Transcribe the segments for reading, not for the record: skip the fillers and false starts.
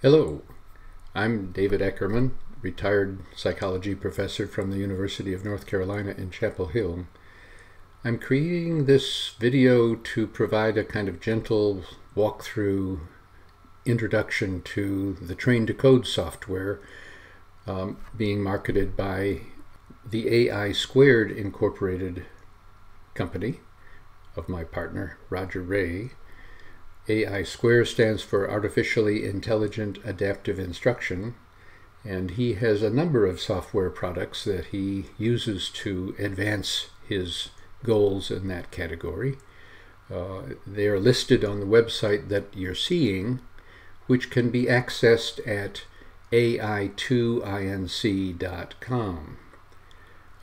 Hello, I'm David Eckerman, retired psychology professor from the University of North Carolina in Chapel Hill. I'm creating this video to provide a kind of gentle walkthrough introduction to the Train to Code software being marketed by the AI Squared Incorporated company of my partner, Roger Ray. AI Square stands for Artificially Intelligent Adaptive Instruction, and he has a number of software products that he uses to advance his goals in that category. They are listed on the website that you're seeing, which can be accessed at ai2inc.com.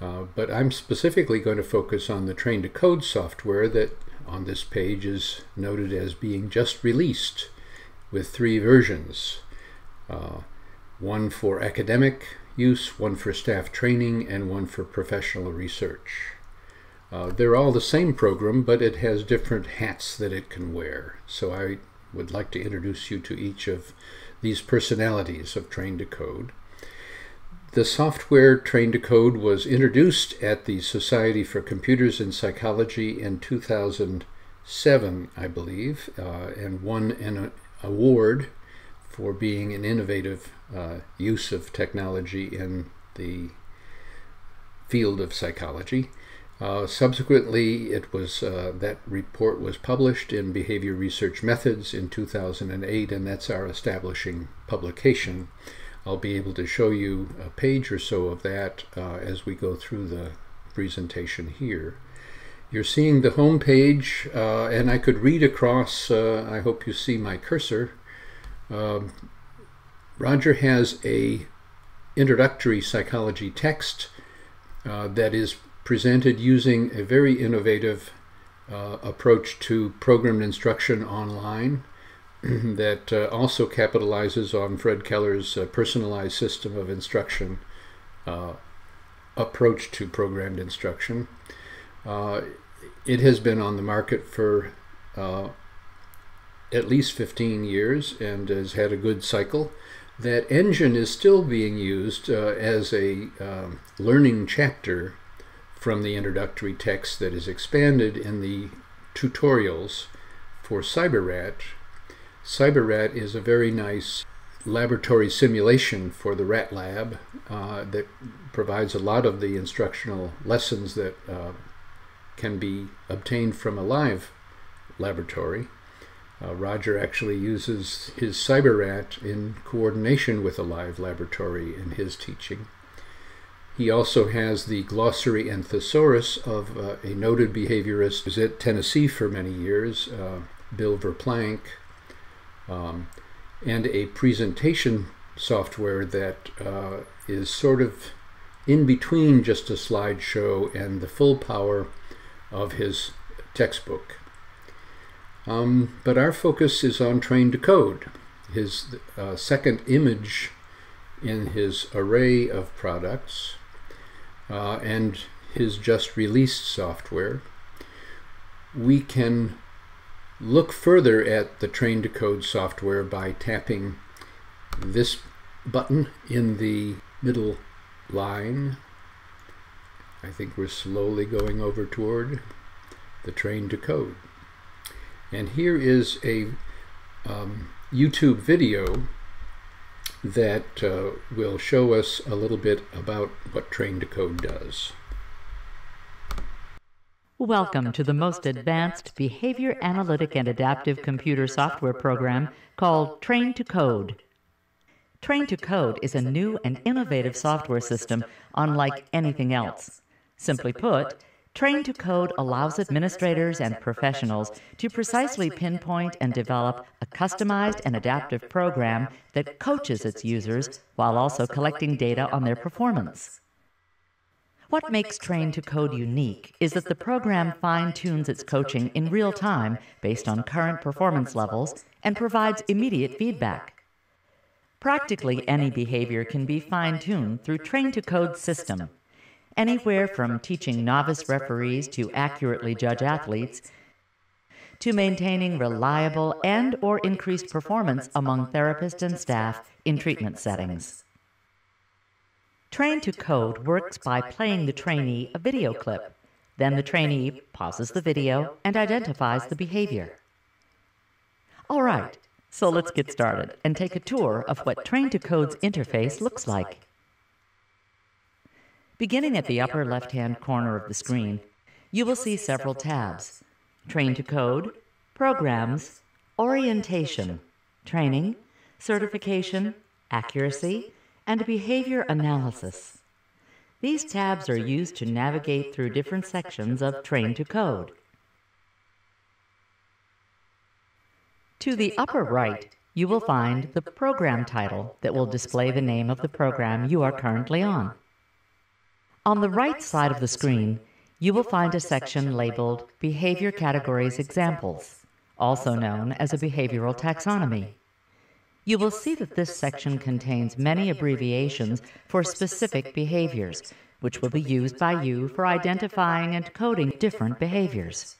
But I'm specifically going to focus on the Train to Code software that on this page is noted as being just released with 3 versions. One for academic use, one for staff training, and one for professional research. They're all the same program, but it has different hats that it can wear. So I would like to introduce you to each of these personalities of Train to Code. The software Train to Code was introduced at the Society for Computers and Psychology in 2007, I believe, and won an award for being an innovative use of technology in the field of psychology. Subsequently, that report was published in Behavior Research Methods in 2008, and that's our establishing publication. I'll be able to show you a page or so of that as we go through the presentation here. You're seeing the home page, and I could read across. I hope you see my cursor. Roger has a introductory psychology text that is presented using a very innovative approach to programmed instruction online that also capitalizes on Fred Keller's personalized system of instruction approach to programmed instruction. It has been on the market for at least 15 years and has had a good cycle. That engine is still being used as a learning chapter from the introductory text that is expanded in the tutorials for CyberRat. CyberRat is a very nice laboratory simulation for the Rat Lab that provides a lot of the instructional lessons that can be obtained from a live laboratory. Roger actually uses his CyberRat in coordination with a live laboratory in his teaching. He also has the glossary and thesaurus of a noted behaviorist who was at Tennessee for many years, Bill Verplank, and a presentation software that is sort of in between just a slideshow and the full power of his textbook. But our focus is on Train to Code, his second image in his array of products, and his just released software. We can look further at the Train to Code software by tapping this button in the middle line. I think we're slowly going over toward the Train to Code. And here is a YouTube video that will show us a little bit about what Train to Code does. Welcome to the most advanced behavior analytic and adaptive computer software program called Train to Code. Train to Code is a new and innovative software system unlike anything else. Simply put, Train to Code allows administrators and professionals to precisely pinpoint and develop a customized and adaptive program that coaches its users while also collecting data on their performance. What makes Train to Code unique is that the program fine-tunes its coaching in real time based on current performance levels and provides immediate feedback. Practically any behavior can be fine-tuned through Train to Code's system. Anywhere from teaching novice referees to accurately judge athletes, to maintaining reliable and/or increased performance among therapists and staff in treatment settings. Train to Code works by playing the trainee a video clip. Then the trainee pauses the video and identifies the behavior. All right, so let's get started and take a tour of what Train to Code's interface looks like. Beginning at the upper left-hand corner of the screen, you will see several tabs: Train to Code, Programs, Orientation, Training, Certification, Accuracy, and Behavior Analysis. These tabs are used to navigate through different sections of Train to Code. To the upper right, you will find the program title that will display the name of the program you are currently on. On the right side of the screen, you will find a section labeled Behavior Categories Examples, also known as a behavioral taxonomy. You will see that this section contains many abbreviations for specific behaviors, which will be used by you for identifying and coding different behaviors.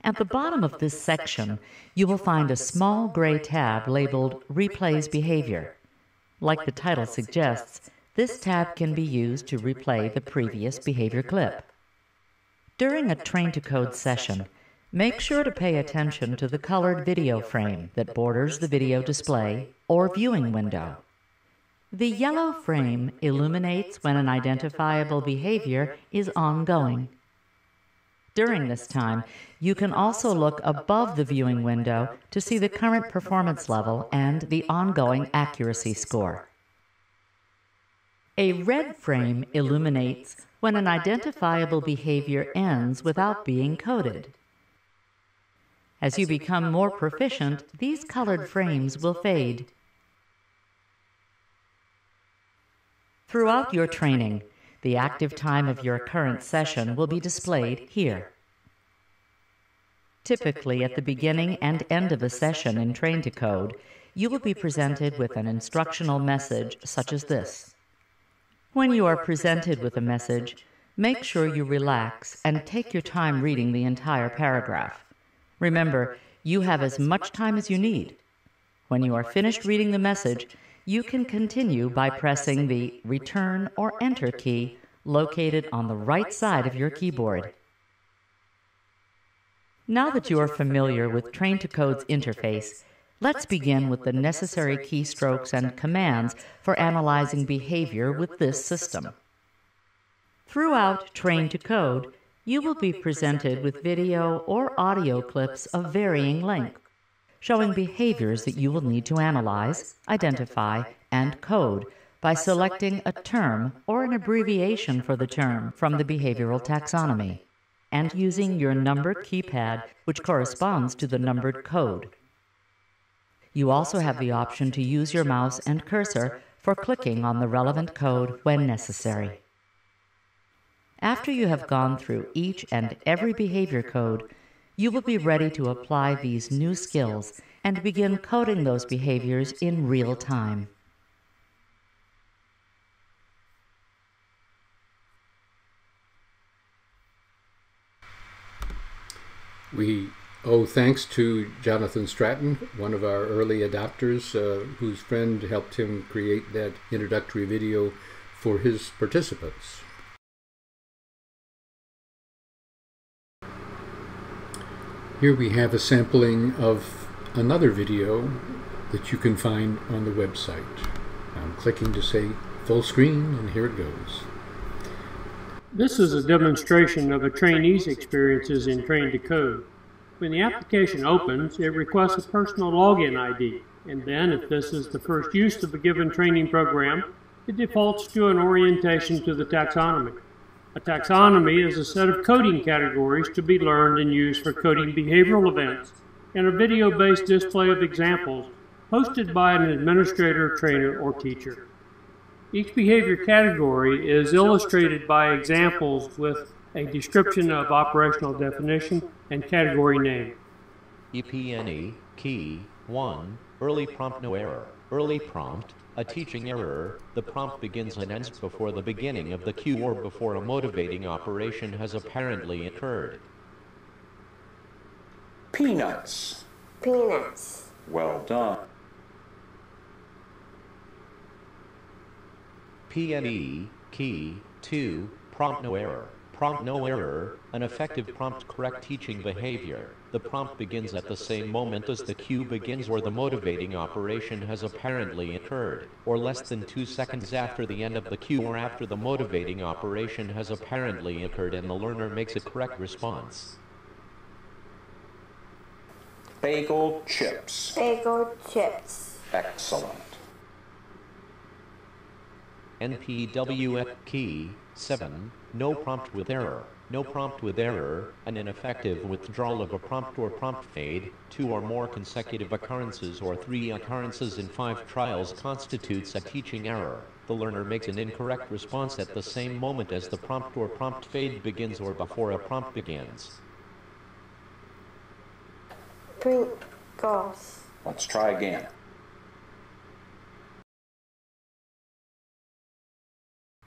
At the bottom of this section, you will find a small gray tab labeled Replays Behavior. Like the title suggests, this tab can be used to replay the previous behavior clip. During a Train to Code session, make sure to pay attention to the colored video frame that borders the video display or viewing window. The yellow frame illuminates when an identifiable behavior is ongoing. During this time, you can also look above the viewing window to see the current performance level and the ongoing accuracy score. A red frame illuminates when an identifiable behavior ends without being coded. As you become more proficient, these colored frames will fade. Throughout your training, the active time of your current session will be displayed here. Typically, at the beginning and end of a session in Train to Code, you will be presented with an instructional message such as this. When you are presented with a message, make sure you relax and take your time reading the entire paragraph. Remember, you have as much time as you need. When you are finished reading the message, you can continue by pressing the Return or Enter key located on the right side of your keyboard. Now that you are familiar with Train to Code's interface, let's begin with the necessary keystrokes and commands for analyzing behavior with this system. Throughout Train to Code, you will be presented with video or audio clips of varying length, showing behaviors that you will need to analyze, identify, and code by selecting a term or an abbreviation for the term from the behavioral taxonomy, and using your numbered keypad, which corresponds to the numbered code. You also have the option to use your mouse and cursor for clicking on the relevant code when necessary. After you have gone through each and every behavior code, you will be ready to apply these new skills and begin coding those behaviors in real time. We owe thanks to Jonathan Stratton, one of our early adopters, whose friend helped him create that introductory video for his participants. Here we have a sampling of another video that you can find on the website. I'm clicking to say full screen, and here it goes. This is a demonstration of a trainee's experiences in Train to Code. When the application opens, it requests a personal login ID, and then if this is the first use of a given training program, it defaults to an orientation to the taxonomy. A taxonomy is a set of coding categories to be learned and used for coding behavioral events, and a video-based display of examples hosted by an administrator, trainer, or teacher. Each behavior category is illustrated by examples with a description of operational definition and category name. EPNE, key, 1, early prompt no error, early prompt, a teaching error, the prompt begins and ends before the beginning of the cue or before a motivating operation has apparently occurred. Peanuts. Peanuts. Well done. PNE, key, 2, prompt no error. Prompt no error, an effective prompt correct teaching behavior. The prompt begins at the same moment as the cue begins or the motivating operation has apparently occurred, or less than 2 seconds after the end of the cue or after the motivating operation has apparently occurred and the learner makes a correct response. Bagel chips. Bagel chips. Excellent. NPWF key, 7, no prompt with error. No prompt with error, an ineffective withdrawal of a prompt or prompt fade, 2 or more consecutive occurrences or 3 occurrences in 5 trials constitutes a teaching error. The learner makes an incorrect response at the same moment as the prompt or prompt fade begins or before a prompt begins. Pringles. Let's try again.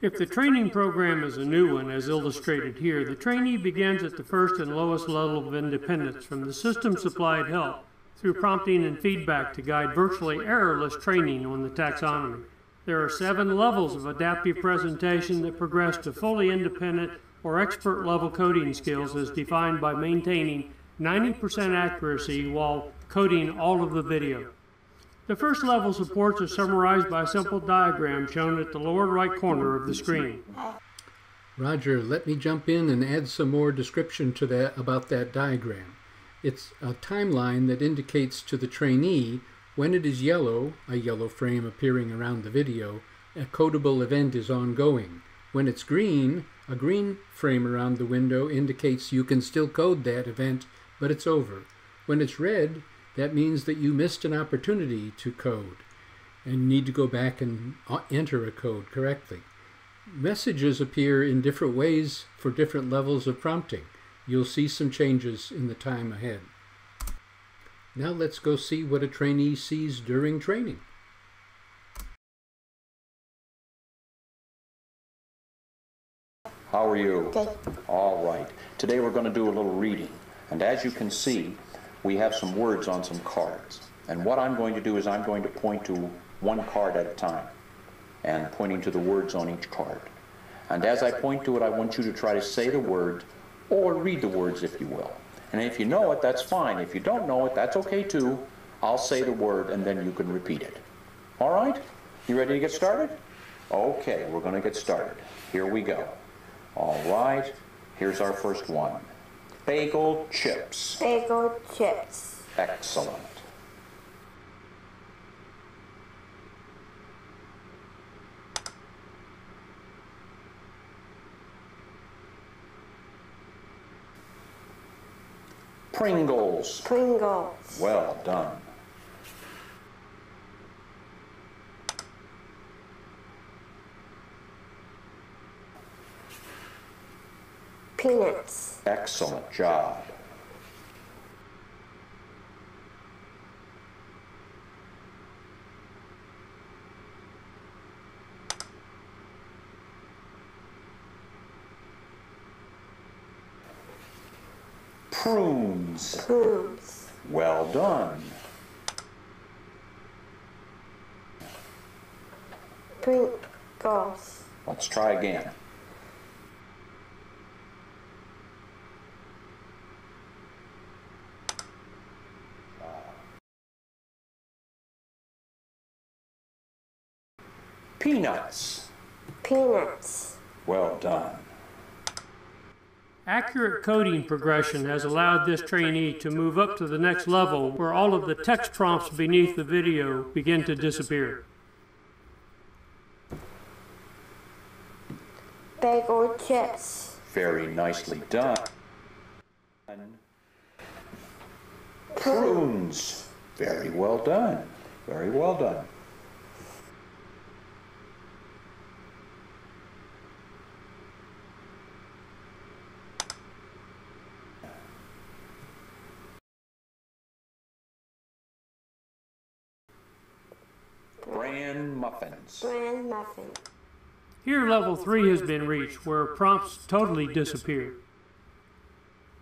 If the training program is a new one, as illustrated here, the trainee begins at the first and lowest level of independence from the system-supplied help through prompting and feedback to guide virtually errorless training on the taxonomy. There are 7 levels of adaptive presentation that progress to fully independent or expert-level coding skills as defined by maintaining 90% accuracy while coding all of the video. The first level supports are summarized by a simple diagram shown at the lower right corner of the screen. Roger, let me jump in and add some more description to that about that diagram. It's a timeline that indicates to the trainee when it is yellow, a yellow frame appearing around the video, a codable event is ongoing. When it's green, a green frame around the window indicates you can still code that event, but it's over. When it's red, that means that you missed an opportunity to code and need to go back and enter a code correctly. Messages appear in different ways for different levels of prompting. You'll see some changes in the time ahead. Now let's go see what a trainee sees during training. How are you? Good. All right. Today we're going to do a little reading. And as you can see, we have some words on some cards. And what I'm going to do is I'm going to point to one card at a time and pointing to the words on each card. And as I point to it, I want you to try to say the word or read the words if you will. And if you know it, that's fine. If you don't know it, that's okay too. I'll say the word and then you can repeat it. All right? You ready to get started? Okay, we're going to get started. Here we go. All right, here's our first one. Bagel chips. Bagel chips. Excellent. Pringles. Pringles. Well done. Peanuts. Excellent job. Prunes. Prunes. Well done. Pringles. Let's try again. Peanuts. Peanuts. Well done. Accurate coding progression has allowed this trainee to move up to the next level where all of the text prompts beneath the video begin to disappear. Bagel chips. Very nicely done. Prunes. Very well done. Very well done. Bran muffins. Bran muffin. Here level 3 has been reached where prompts totally disappear.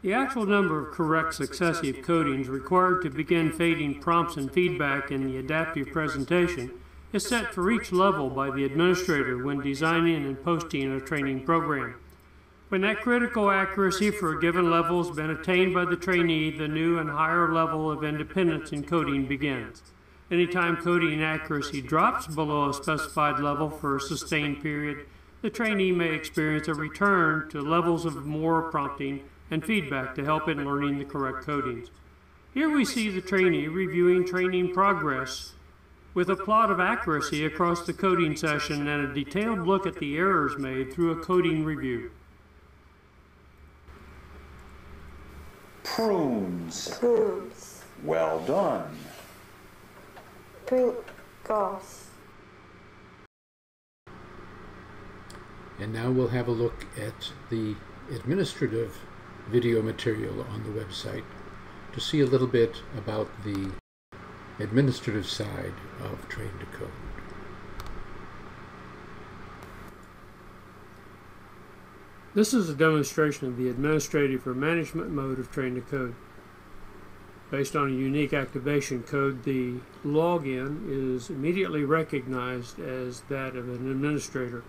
The actual number of correct successive codings required to begin fading prompts and feedback in the adaptive presentation is set for each level by the administrator when designing and posting a training program. When that critical accuracy for a given level has been attained by the trainee, the new and higher level of independence in coding begins. Anytime coding accuracy drops below a specified level for a sustained period, the trainee may experience a return to levels of more prompting and feedback to help in learning the correct codings. Here we see the trainee reviewing training progress with a plot of accuracy across the coding session and a detailed look at the errors made through a coding review. Prunes. Prunes. Well done. Sprinkles. And now we'll have a look at the administrative video material on the website to see a little bit about the administrative side of Train to Code. This is a demonstration of the administrative or management mode of Train to Code. Based on a unique activation code, the login is immediately recognized as that of an administrator.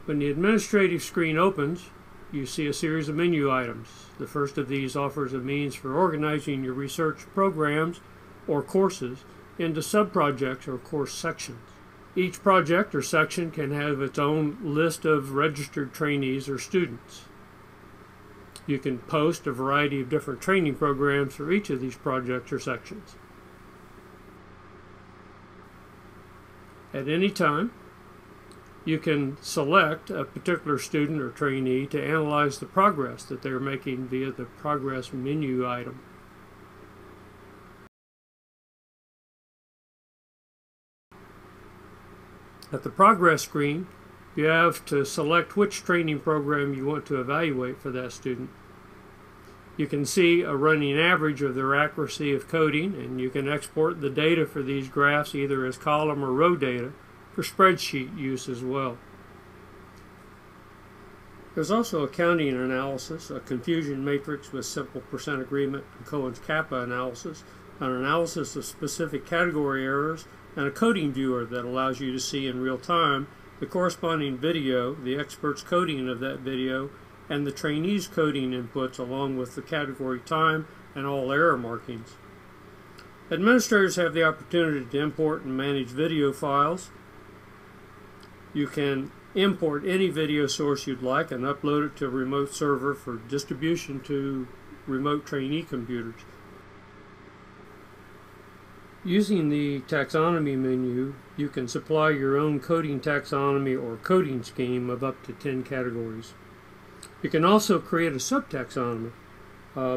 When the administrative screen opens, you see a series of menu items. The first of these offers a means for organizing your research programs or courses into subprojects or course sections. Each project or section can have its own list of registered trainees or students. You can post a variety of different training programs for each of these projects or sections. At any time, you can select a particular student or trainee to analyze the progress that they're making via the progress menu item. At the progress screen, you have to select which training program you want to evaluate for that student. You can see a running average of their accuracy of coding, and you can export the data for these graphs either as column or row data for spreadsheet use as well. There's also a counting analysis, a confusion matrix with simple percent agreement and Cohen's kappa analysis, an analysis of specific category errors, and a coding viewer that allows you to see in real time the corresponding video, the expert's coding of that video, and the trainee's coding inputs along with the category time and all error markings. Administrators have the opportunity to import and manage video files. You can import any video source you'd like and upload it to a remote server for distribution to remote trainee computers. Using the taxonomy menu, you can supply your own coding taxonomy or coding scheme of up to 10 categories. You can also create a subtaxonomy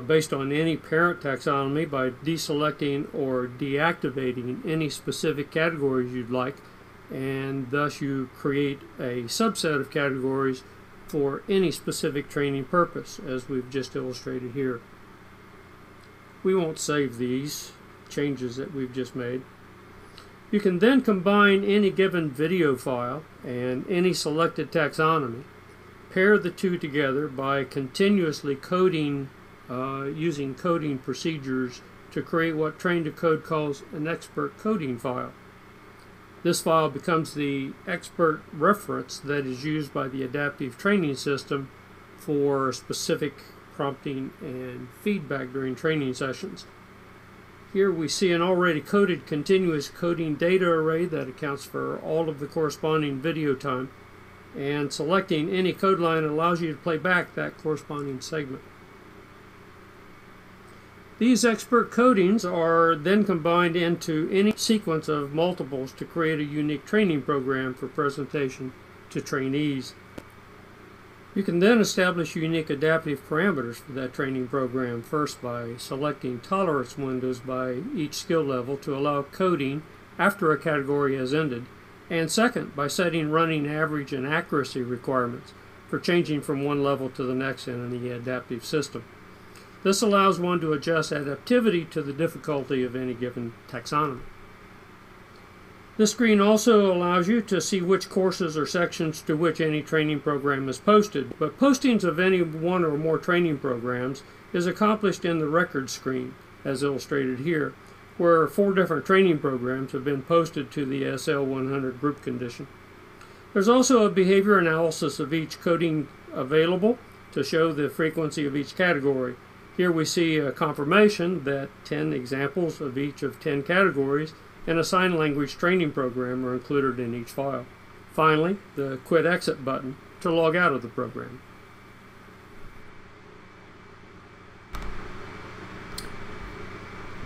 based on any parent taxonomy by deselecting or deactivating any specific categories you'd like, and thus you create a subset of categories for any specific training purpose, as we've just illustrated here. We won't save these changes that we've just made. You can then combine any given video file and any selected taxonomy, pair the two together by continuously coding using coding procedures to create what Train to Code calls an expert coding file. This file becomes the expert reference that is used by the adaptive training system for specific prompting and feedback during training sessions. Here we see an already coded continuous coding data array that accounts for all of the corresponding video time, and selecting any code line allows you to play back that corresponding segment. These expert codings are then combined into any sequence of multiples to create a unique training program for presentation to trainees. You can then establish unique adaptive parameters for that training program, first by selecting tolerance windows by each skill level to allow coding after a category has ended, and second by setting running average and accuracy requirements for changing from one level to the next in the adaptive system. This allows one to adjust adaptivity to the difficulty of any given taxonomy. This screen also allows you to see which courses or sections to which any training program is posted, but postings of any one or more training programs is accomplished in the record screen, as illustrated here, where 4 different training programs have been posted to the SL100 group condition. There's also a behavior analysis of each coding available to show the frequency of each category. Here we see a confirmation that 10 examples of each of 10 categories and a sign language training program are included in each file. Finally, the Quit Exit button to log out of the program.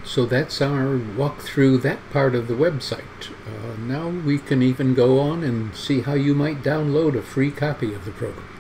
So that's our walk through that part of the website. Now we can even go on and see how you might download a free copy of the program.